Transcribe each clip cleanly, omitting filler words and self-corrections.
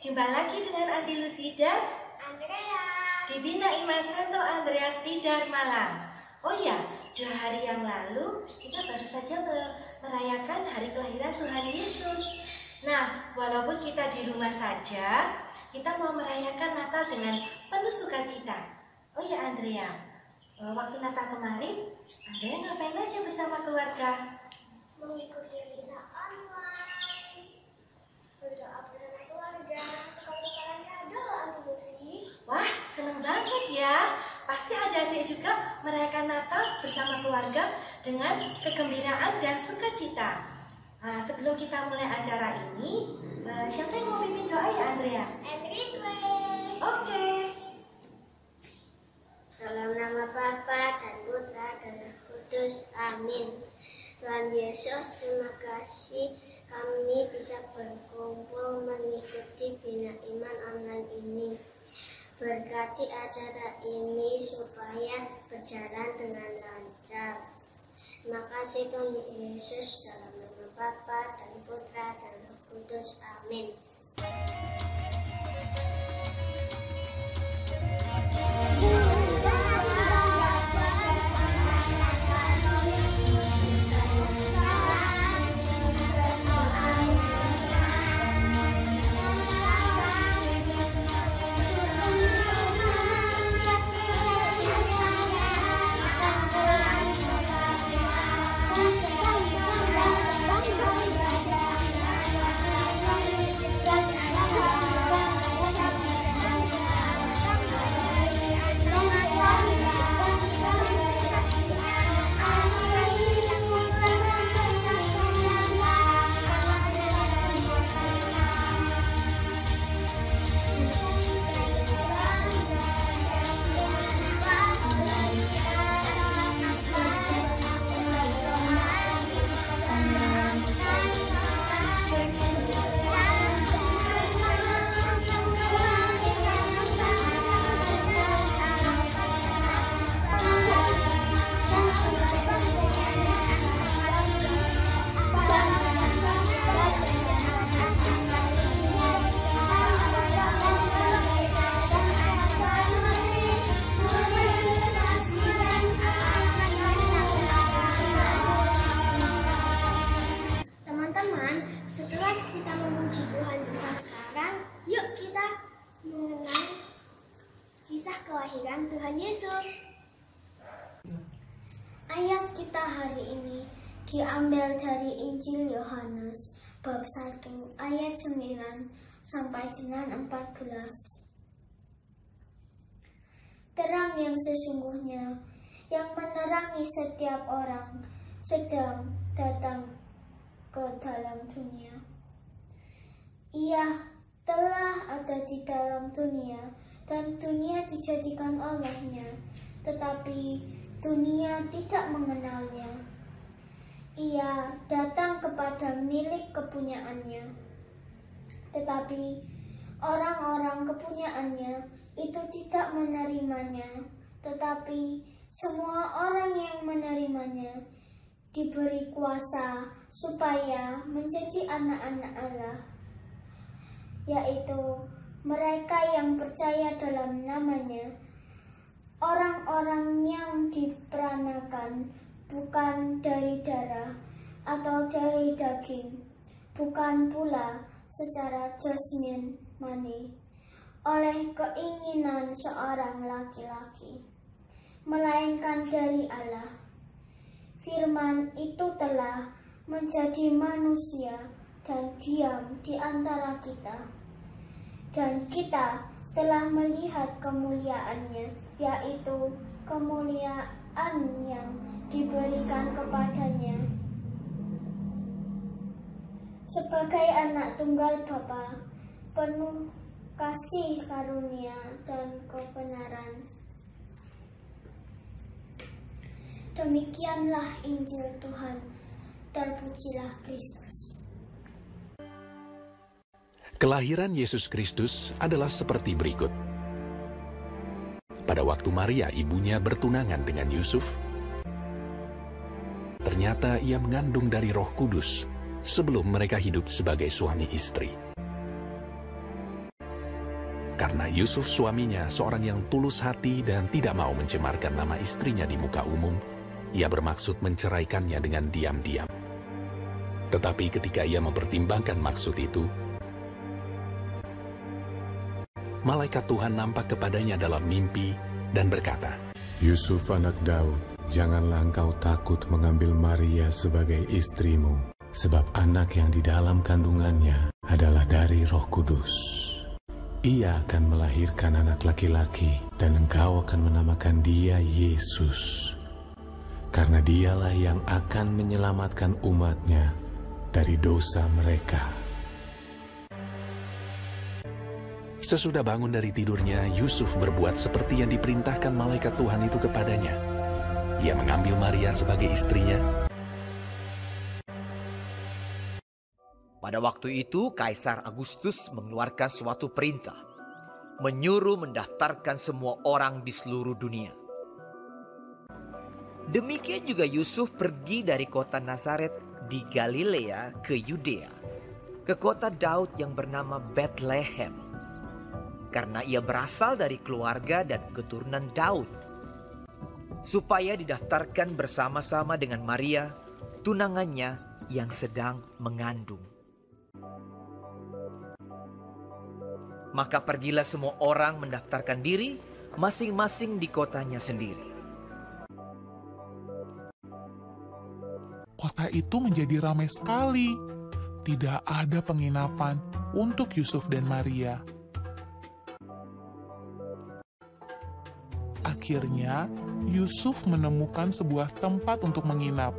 Jumpa lagi dengan Andi Lucy dan Andrea di Bina Iman Santo Andreas Tidar Malang. Oh ya, 2 hari yang lalu kita baru saja merayakan hari kelahiran Tuhan Yesus. Nah, walaupun kita di rumah saja, kita mau merayakan Natal dengan penuh sukacita. Oh ya Andrea, waktu Natal kemarin, Andrea ngapain aja bersama keluarga? mengikuti misa online, berdoa bersama keluarga, tukar-tukaran kado Andi Lucy. Wah, senang banget ya. Pasti adik-adik juga merayakan Natal bersama keluarga dengan kegembiraan dan sukacita. Nah, sebelum kita mulai acara ini, siapa yang mau pimpin doa ya Andrea? Enrique. Oke. Dalam nama Bapa dan Putra dan Roh Kudus, amin. Tuhan Yesus, terima kasih kami bisa berkumpul mengikuti Bina Iman online ini. Berkati acara ini supaya berjalan dengan lancar. Terima kasih Tuhan Yesus, dalam nama Bapa dan Putra dan Roh Kudus, amin. Setelah kita memuji Tuhan bersama sekarang, yuk kita mengenal kisah kelahiran Tuhan Yesus. Ayat kita hari ini diambil dari Injil Yohanes bab 1 ayat 9 sampai dengan 14. Terang yang sesungguhnya yang menerangi setiap orang sedang datang ke dalam dunia. Ia telah ada di dalam dunia dan dunia dijadikan olehnya, tetapi dunia tidak mengenalnya. Ia datang kepada milik kepunyaannya, tetapi orang-orang kepunyaannya itu tidak menerimanya. Tetapi semua orang yang menerimanya diberi kuasa supaya menjadi anak-anak Allah, yaitu mereka yang percaya dalam namanya, orang-orang yang diperanakan bukan dari darah atau dari daging, bukan pula secara jasmani oleh keinginan seorang laki-laki, melainkan dari Allah. Firman itu telah menjadi manusia dan diam di antara kita. Dan kita telah melihat kemuliaannya, yaitu kemuliaan yang diberikan kepadanya sebagai anak tunggal Bapa, penuh kasih karunia dan kebenaran. Demikianlah Injil Tuhan, terpujilah Kristus. Kelahiran Yesus Kristus adalah seperti berikut. Pada waktu Maria ibunya bertunangan dengan Yusuf, ternyata ia mengandung dari Roh Kudus sebelum mereka hidup sebagai suami istri. Karena Yusuf suaminya seorang yang tulus hati dan tidak mau mencemarkan nama istrinya di muka umum, ia bermaksud menceraikannya dengan diam-diam. Tetapi ketika ia mempertimbangkan maksud itu, malaikat Tuhan nampak kepadanya dalam mimpi dan berkata, Yusuf anak Daud, janganlah engkau takut mengambil Maria sebagai istrimu, sebab anak yang di dalam kandungannya adalah dari Roh Kudus. Ia akan melahirkan anak laki-laki, dan engkau akan menamakan dia Yesus, karena dialah yang akan menyelamatkan umatnya dari dosa mereka. Sesudah bangun dari tidurnya, Yusuf berbuat seperti yang diperintahkan malaikat Tuhan itu kepadanya. Ia mengambil Maria sebagai istrinya. Pada waktu itu, Kaisar Agustus mengeluarkan suatu perintah, menyuruh mendaftarkan semua orang di seluruh dunia. Demikian juga Yusuf pergi dari kota Nazaret di Galilea ke Yudea, ke kota Daud yang bernama Bethlehem, karena ia berasal dari keluarga dan keturunan Daud, supaya didaftarkan bersama-sama dengan Maria, tunangannya yang sedang mengandung. Maka pergilah semua orang mendaftarkan diri masing-masing di kotanya sendiri. Kota itu menjadi ramai sekali. Tidak ada penginapan untuk Yusuf dan Maria. Akhirnya, Yusuf menemukan sebuah tempat untuk menginap,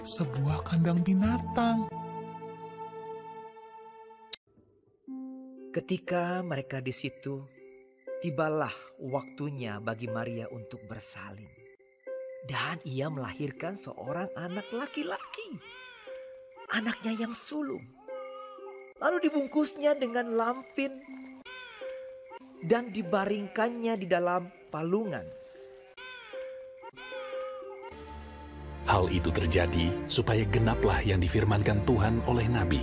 sebuah kandang binatang. Ketika mereka di situ, tibalah waktunya bagi Maria untuk bersalin. Dan ia melahirkan seorang anak laki-laki, anaknya yang sulung. Lalu dibungkusnya dengan lampin dan dibaringkannya di dalam palungan. Hal itu terjadi supaya genaplah yang difirmankan Tuhan oleh Nabi.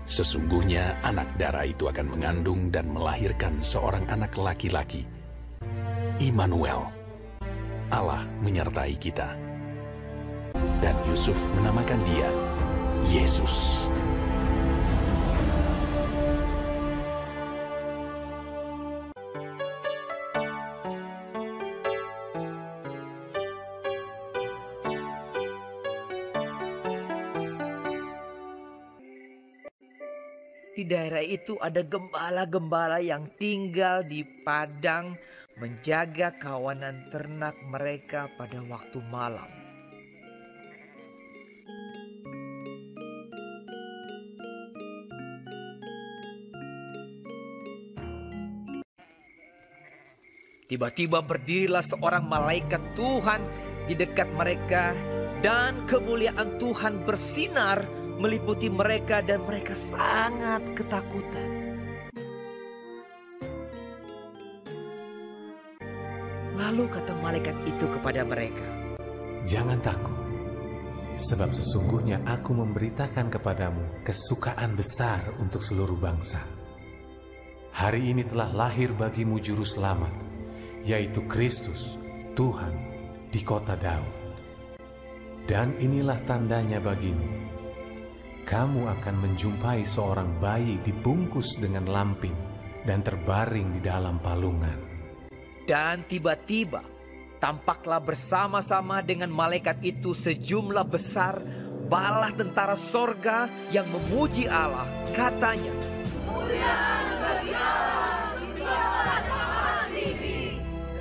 Sesungguhnya anak darah itu akan mengandung dan melahirkan seorang anak laki-laki. Immanuel, Allah menyertai kita. Dan Yusuf menamakan dia Yesus. Di daerah itu ada gembala-gembala yang tinggal di padang menjaga kawanan ternak mereka pada waktu malam. Tiba-tiba berdirilah seorang malaikat Tuhan di dekat mereka, dan kemuliaan Tuhan bersinar meliputi mereka, dan mereka sangat ketakutan. Lalu kata malaikat itu kepada mereka, Jangan takut, sebab sesungguhnya aku memberitakan kepadamu kesukaan besar untuk seluruh bangsa. Hari ini telah lahir bagimu juru selamat, yaitu Kristus, Tuhan, di kota Daud. Dan inilah tandanya bagimu. Kamu akan menjumpai seorang bayi dibungkus dengan lampin dan terbaring di dalam palungan. Dan tiba-tiba tampaklah bersama-sama dengan malaikat itu sejumlah besar bala tentara sorga yang memuji Allah. Katanya, Kemuliaan bagi Allah di tempat yang tinggi,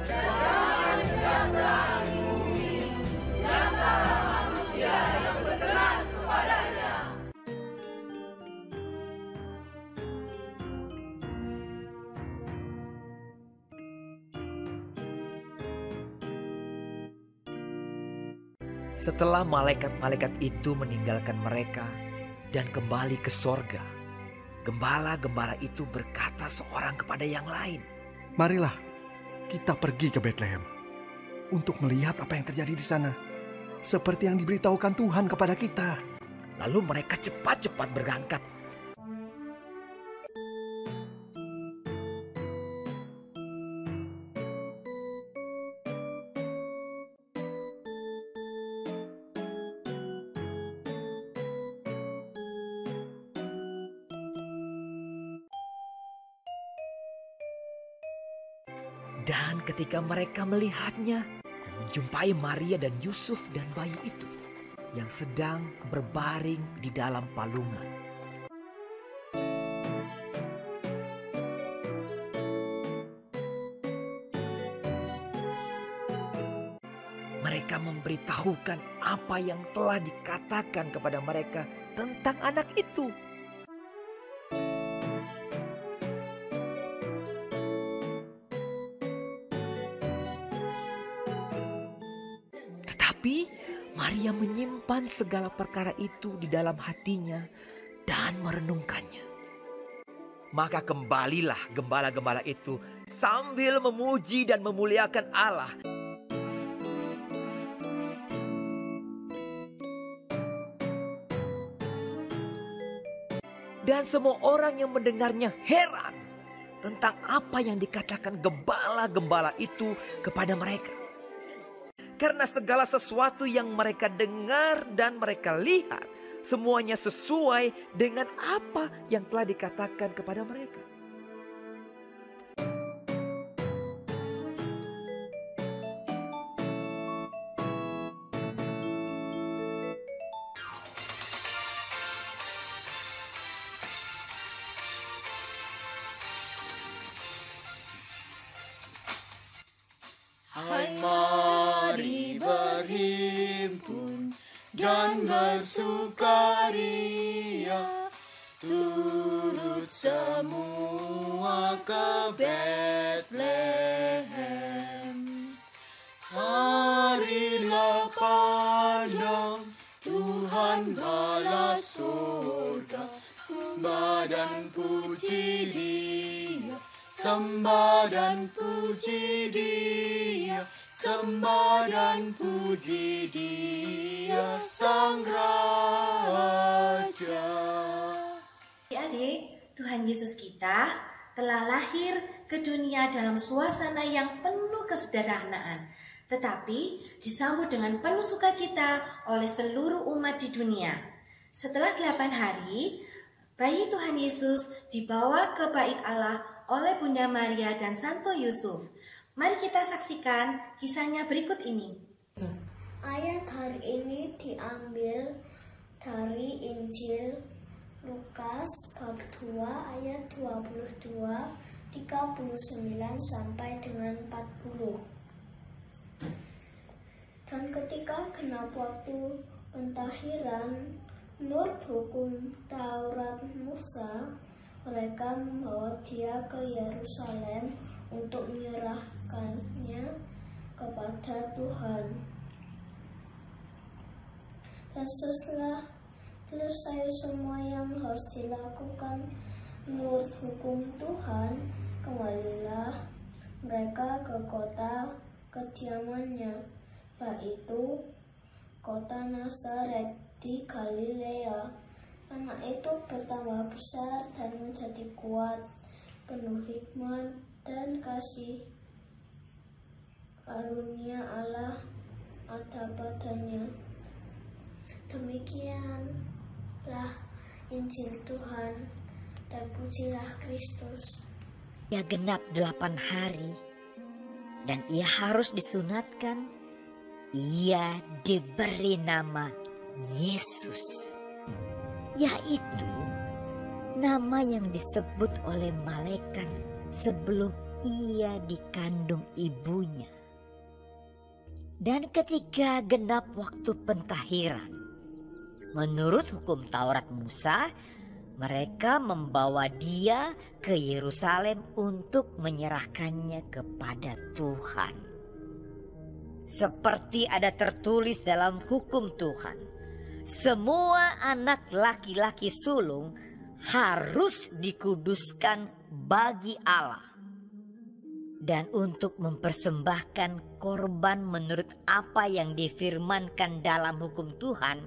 dan damai sejahtera di bumi, di antara manusia yang berkenan kepadanya. setelah malaikat-malaikat itu meninggalkan mereka dan kembali ke sorga, gembala-gembala itu berkata seorang kepada yang lain, Marilah kita pergi ke Bethlehem untuk melihat apa yang terjadi di sana, seperti yang diberitahukan Tuhan kepada kita. Lalu mereka cepat-cepat berangkat. Dan ketika mereka melihatnya, menjumpai Maria dan Yusuf dan bayi itu yang sedang berbaring di dalam palungan. Mereka memberitahukan apa yang telah dikatakan kepada mereka tentang anak itu. Tetapi Maria menyimpan segala perkara itu di dalam hatinya dan merenungkannya. Maka kembalilah gembala-gembala itu sambil memuji dan memuliakan Allah. Dan semua orang yang mendengarnya heran tentang apa yang dikatakan gembala-gembala itu kepada mereka. Karena segala sesuatu yang mereka dengar dan mereka lihat, semuanya sesuai dengan apa yang telah dikatakan kepada mereka. Hai, mari berhimpun dan bersukaria, turut semua ke Betlehem. Marilah pandang Tuhan bala surga, sembah dan puji Dia. Sembah dan puji Dia, sembah dan puji Dia, Sang Raja. Adik-adik, Tuhan Yesus kita telah lahir ke dunia dalam suasana yang penuh kesederhanaan, tetapi disambut dengan penuh sukacita oleh seluruh umat di dunia. Setelah 8 hari, bayi Tuhan Yesus dibawa ke bait Allah oleh Bunda Maria dan Santo Yusuf. Mari kita saksikan kisahnya berikut ini. Ayat hari ini diambil dari Injil Lukas bab 2 ayat 22, 39 sampai dengan 40. Dan ketika genap waktu pentahiran menurut hukum Taurat Musa, mereka membawa Dia ke Yerusalem untuk menyerahkannya kepada Tuhan. Dan setelah selesai semua yang harus dilakukan menurut hukum Tuhan, kembalilah mereka ke kota kediamannya, yaitu kota Nazaret di Galilea. Anak itu bertambah besar dan menjadi kuat, penuh hikmat dan kasih karunia Allah ada padanya. Demikianlah Injil Tuhan, dan pujilah Kristus. Ia genap 8 hari, dan ia harus disunatkan. Ia diberi nama Yesus, yaitu nama yang disebut oleh malaikat sebelum ia dikandung ibunya. Dan ketika genap waktu pentahiran, menurut hukum Taurat Musa, mereka membawa Dia ke Yerusalem untuk menyerahkannya kepada Tuhan. Seperti ada tertulis dalam hukum Tuhan, semua anak laki-laki sulung harus dikuduskan bagi Allah. Dan untuk mempersembahkan korban menurut apa yang difirmankan dalam hukum Tuhan,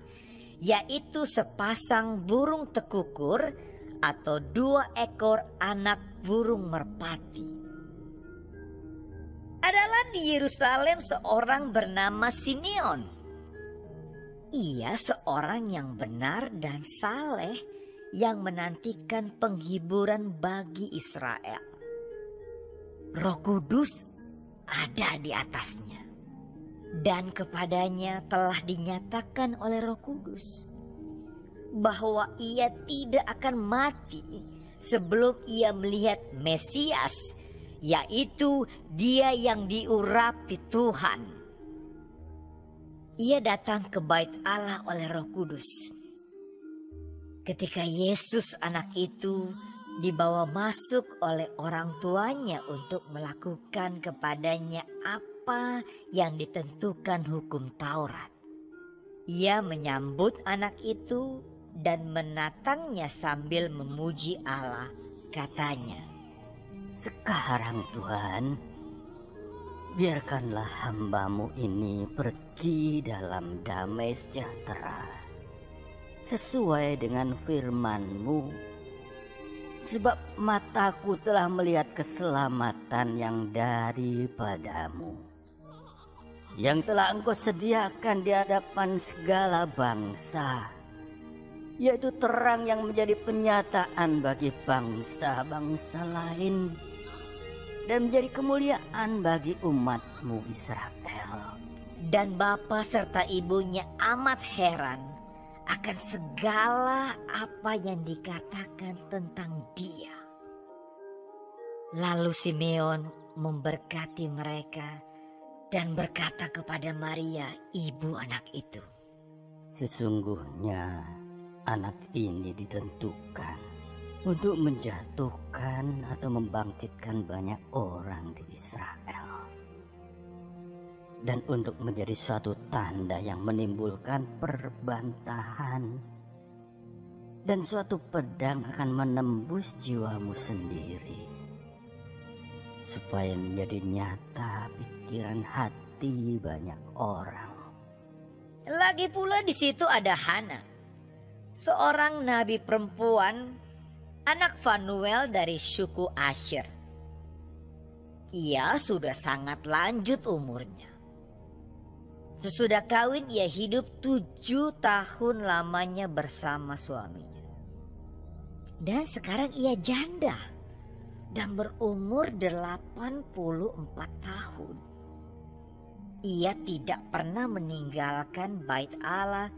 yaitu sepasang burung tekukur atau 2 ekor anak burung merpati. Adalah di Yerusalem seorang bernama Simeon. Ia seorang yang benar dan saleh yang menantikan penghiburan bagi Israel. Roh Kudus ada di atasnya. Dan kepadanya telah dinyatakan oleh Roh Kudus bahwa ia tidak akan mati sebelum ia melihat Mesias, yaitu Dia yang diurapi Tuhan. Ia datang ke bait Allah oleh Roh Kudus. Ketika Yesus anak itu dibawa masuk oleh orang tuanya untuk melakukan kepadanya apa yang ditentukan hukum Taurat, ia menyambut anak itu dan menatangnya sambil memuji Allah. Katanya, "Sekarang Tuhan, biarkanlah hamba-Mu ini pergi dalam damai sejahtera, sesuai dengan firman-Mu, sebab mataku telah melihat keselamatan yang daripadamu, yang telah Engkau sediakan di hadapan segala bangsa, yaitu terang yang menjadi penyataan bagi bangsa-bangsa lain, dan menjadi kemuliaan bagi umat-Mu Israel." Dan bapa serta ibunya amat heran akan segala apa yang dikatakan tentang Dia. Lalu Simeon memberkati mereka dan berkata kepada Maria, ibu anak itu, "Sesungguhnya anak ini ditentukan untuk menjatuhkan atau membangkitkan banyak orang di Israel, dan untuk menjadi suatu tanda yang menimbulkan perbantahan, dan suatu pedang akan menembus jiwamu sendiri, supaya menjadi nyata pikiran hati banyak orang." Lagi pula di situ ada Hana, seorang nabi perempuan, anak Fanuel dari suku Asher. Ia sudah sangat lanjut umurnya. Sesudah kawin ia hidup 7 tahun lamanya bersama suaminya. Dan sekarang ia janda dan berumur 84 tahun. Ia tidak pernah meninggalkan bait Allah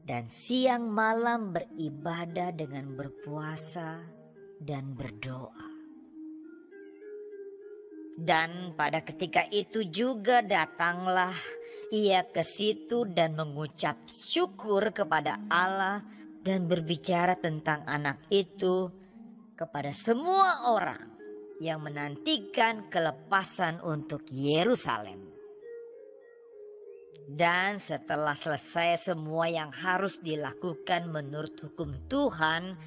dan siang malam beribadah dengan berpuasa dan berdoa. Dan pada ketika itu juga datanglah ia ke situ dan mengucap syukur kepada Allah dan berbicara tentang anak itu kepada semua orang yang menantikan kelepasan untuk Yerusalem. Dan setelah selesai semua yang harus dilakukan menurut hukum Tuhan,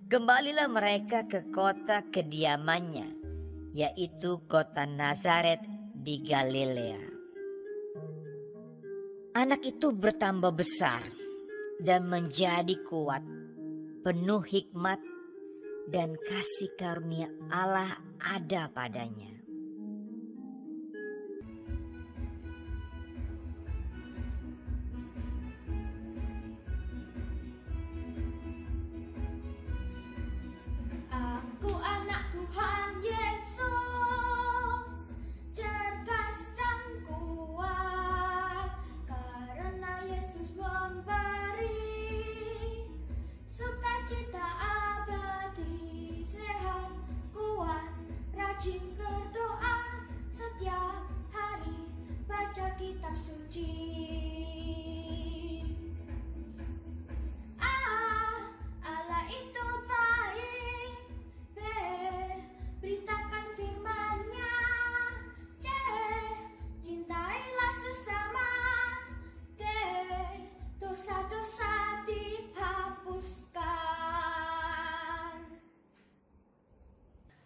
kembalilah mereka ke kota kediamannya, yaitu kota Nazaret di Galilea. Anak itu bertambah besar dan menjadi kuat, penuh hikmat dan kasih karunia Allah ada padanya. Aku anak Tuhan Yesus, cerdas dan kuat, karena Yesus memberi sukacita abadi, sehat, kuat, rajin berdoa, setiap hari baca kitab suci. Allah itu baik, beritakan firman-Nya, cintailah sesama, dosa-dosa dihapuskan.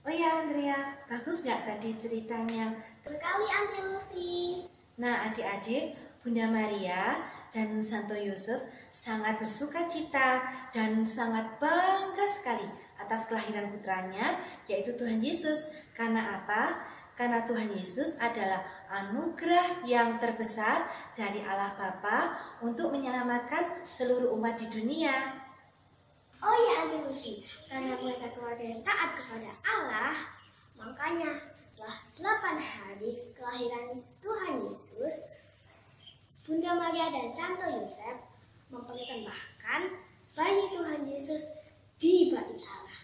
Oh ya Andrea, bagus nggak tadi ceritanya? Sekali Aunty Lucy. Nah adik-adik, Bunda Maria dan Santo Yusuf sangat bersuka cita dan sangat bangga sekali atas kelahiran putranya, yaitu Tuhan Yesus. Karena apa? Karena Tuhan Yesus adalah anugerah yang terbesar dari Allah Bapa untuk menyelamatkan seluruh umat di dunia. Oh ya Aunty Lucy, karena mereka keluarga yang taat kepada Allah, Makanya setelah 8 hari kelahiran Tuhan Yesus, Bunda Maria dan Santo Yosef mempersembahkan bayi Tuhan Yesus di bait Allah.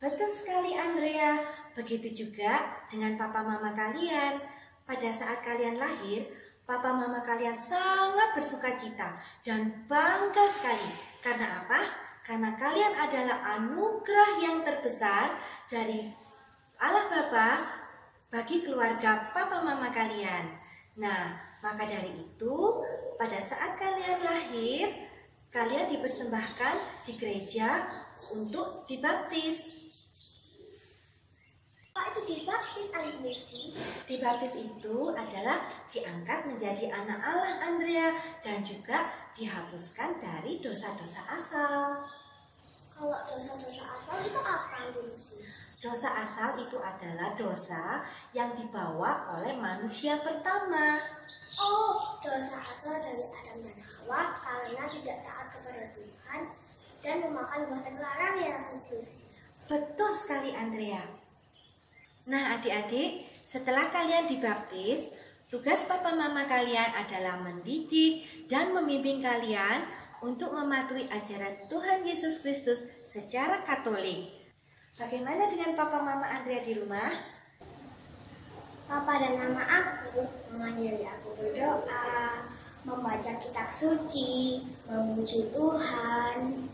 Betul sekali Andrea, begitu juga dengan papa mama kalian. Pada saat kalian lahir, papa mama kalian sangat bersukacita dan bangga sekali. Karena apa? Karena kalian adalah anugerah yang terbesar dari Allah Bapa bagi keluarga papa mama kalian. Nah, maka dari itu, pada saat kalian lahir, kalian dipersembahkan di gereja untuk dibaptis. Apa itu dibaptis, Andrea? Dibaptis itu adalah diangkat menjadi anak Allah, Andrea, dan juga dihapuskan dari dosa-dosa asal. Kalau dosa-dosa asal itu apa, Andrea? Dosa asal itu adalah dosa yang dibawa oleh manusia pertama. Oh, dosa asal dari Adam dan Hawa karena tidak taat kepada Tuhan dan memakan buah terlarang, ya, Andrea? Betul sekali, Andrea. Nah, adik-adik, setelah kalian dibaptis, tugas papa mama kalian adalah mendidik dan membimbing kalian untuk mematuhi ajaran Tuhan Yesus Kristus secara Katolik. Bagaimana dengan papa mama Andrea di rumah? Papa dan mama aku mengajari aku berdoa, membaca kitab suci, memuji Tuhan,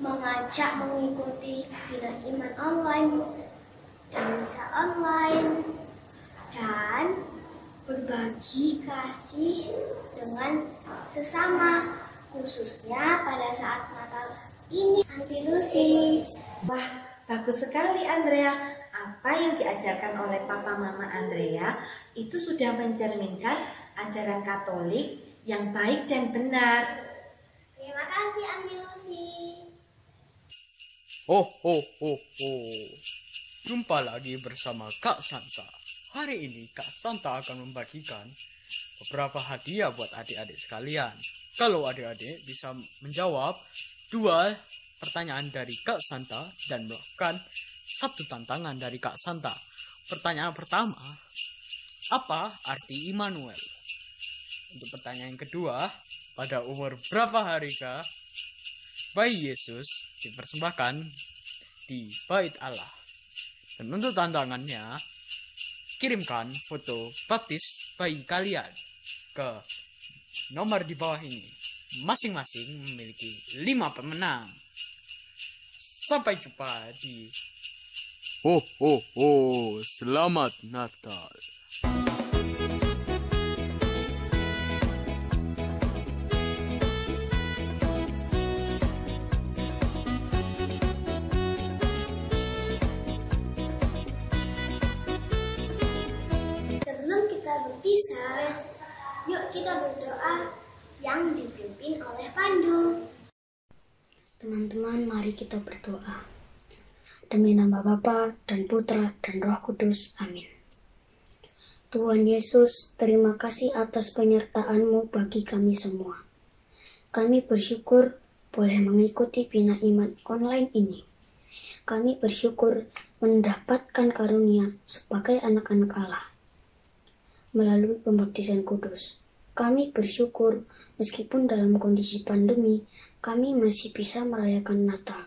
mengajak mengikuti bina iman online dan misa online, dan berbagi kasih dengan sesama, khususnya pada saat Natal ini, Anti Lucy. Wah, bagus sekali Andrea. Apa yang diajarkan oleh papa mama Andrea itu sudah mencerminkan ajaran Katolik yang baik dan benar. Terima kasih, Anti Lucy. Ho, ho, ho, ho. Jumpa lagi bersama Kak Santa. Hari ini Kak Santa akan membagikan beberapa hadiah buat adik-adik sekalian. Kalau adik-adik bisa menjawab 2 pertanyaan dari Kak Santa dan melakukan 1 tantangan dari Kak Santa. Pertanyaan pertama, apa arti Immanuel? Untuk pertanyaan kedua, pada umur berapa harikah bayi Yesus dipersembahkan di bait Allah? Dan untuk tantangannya, kirimkan foto baptis bayi kalian ke nomor di bawah ini. Masing-masing memiliki 5 pemenang. Sampai jumpa di Ho ho ho, selamat Natal. Berpisah, yuk kita berdoa yang dipimpin oleh Pandu. Teman-teman, mari kita berdoa. Demi nama Bapa dan Putra dan Roh Kudus. Amin. Tuhan Yesus, terima kasih atas penyertaan-Mu bagi kami semua. Kami bersyukur boleh mengikuti Bina Iman online ini. Kami bersyukur mendapatkan karunia sebagai anak-anak Allah melalui pembaptisan kudus. Kami bersyukur meskipun dalam kondisi pandemi, kami masih bisa merayakan Natal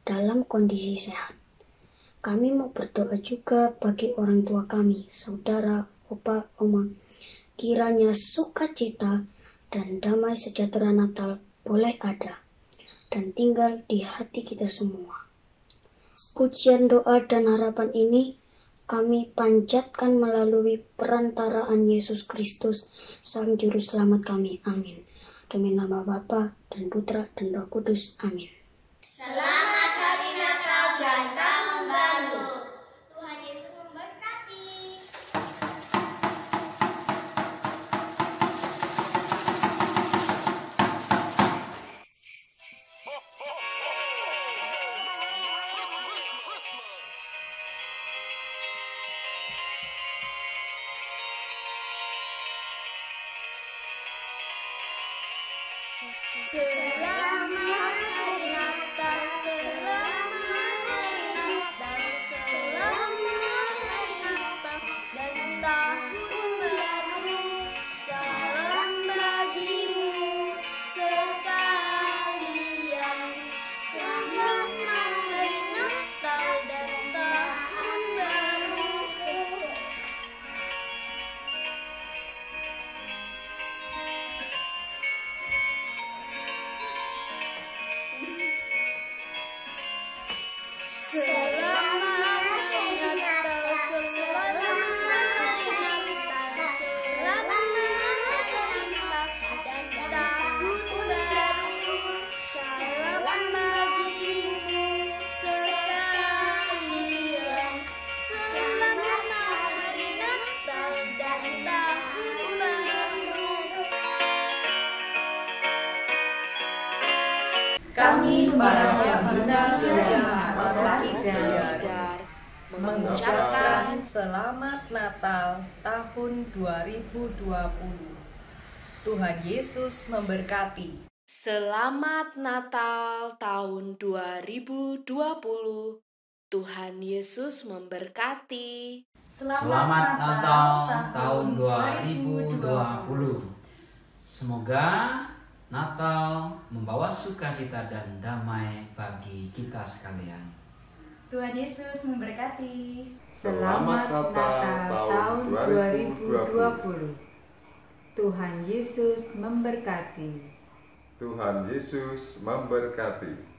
dalam kondisi sehat. Kami mau berdoa juga bagi orang tua kami, saudara, opa, oma. Kiranya sukacita dan damai sejahtera Natal boleh ada dan tinggal di hati kita semua. Pujian, doa, dan harapan ini kami panjatkan melalui perantaraan Yesus Kristus, Sang Juru Selamat kami. Amin. Demi nama Bapa dan Putra dan Roh Kudus. Amin. Selamat Hari Natal dan Tahun Baru. Tuhan Yesus memberkati. Selamat Hari Natal, selamat Hari Natal, selamat Kami para pengguna Sekolah Tidar mengucapkan Selamat Natal tahun 2020. Tuhan Yesus memberkati. Selamat Natal tahun 2020. Tuhan Yesus memberkati. Selamat Natal tahun 2020. Semoga Natal membawa sukacita dan damai bagi kita sekalian. Tuhan Yesus memberkati. Selamat Natal tahun 2020. Tuhan Yesus memberkati. Tuhan Yesus memberkati.